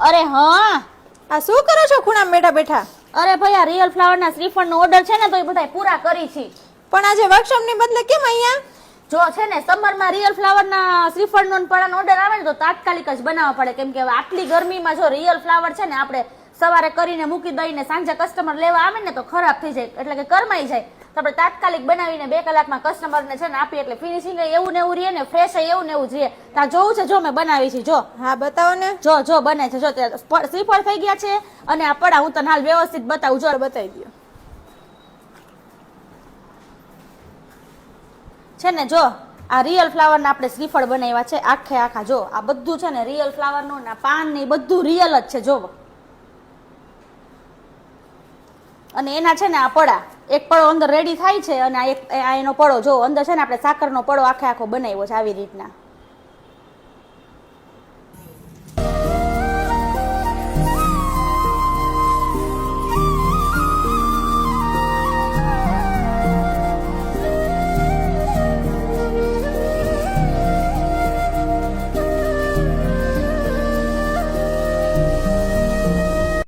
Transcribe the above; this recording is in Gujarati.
અરે હા, આ શું કરો છો ખૂણામાં બેઠા બેઠા? અરે ભાઈ આ રિયલ ફ્લાવરના શ્રીફળનો ઓર્ડર છે ને તો એ બધાય પૂરા કરી છે. પણ આજે વર્કશોપ ની બદલે કેમ અહીંયા? જો છે ને સમરમાં રિયલ ફ્લાવરના શ્રીફળનો ને પડાનો ઓર્ડર આવે ને તો તાત્કાલિક જ બનાવવા પડે, કેમ કે હવે આટલી ગરમીમાં જો રિયલ ફ્લાવર છે ને આપણે સવારે કરીને મૂકી દઈને સાંજે કસ્ટમર લેવા આવે ને તો ખરાબ થઈ જાય, એટલે કે કરમાઈ જાય. તો આપણે તાત્કાલિક બનાવીને 2 કલાકમાં કસ્ટમરને છે ને આપીએ, એટલે ફિનિશિંગ એવું ને એવું રહે ને ફ્રેશ એવું ને એવું જોઈએ. ત્યાં જોવું છે? જો મેં બનાવી છે, જો. હા બતાવો ને. જો બને છે, જો શ્રીફળ થઈ ગયા છે અને આ પડા હું તને હાલ વ્યવસ્થિત બતાવું. જો બતાવી દો છે ને, જો આ રિયલ ફ્લાવરના આપણે શ્રીફળ બનાવ્યા છે આખે આખા. જો આ બધું છે ને રિયલ ફ્લાવરનું ને પાન ને બધું રિયલ જ છે. જો અને એના છે ને આ પડા, એક પડો અંદર રેડી થાય છે અને આ એનો પડો જો અંદર છે ને આપણે સાકરનો પડો આખે આખો બનાવ્યો છે આવી રીતના.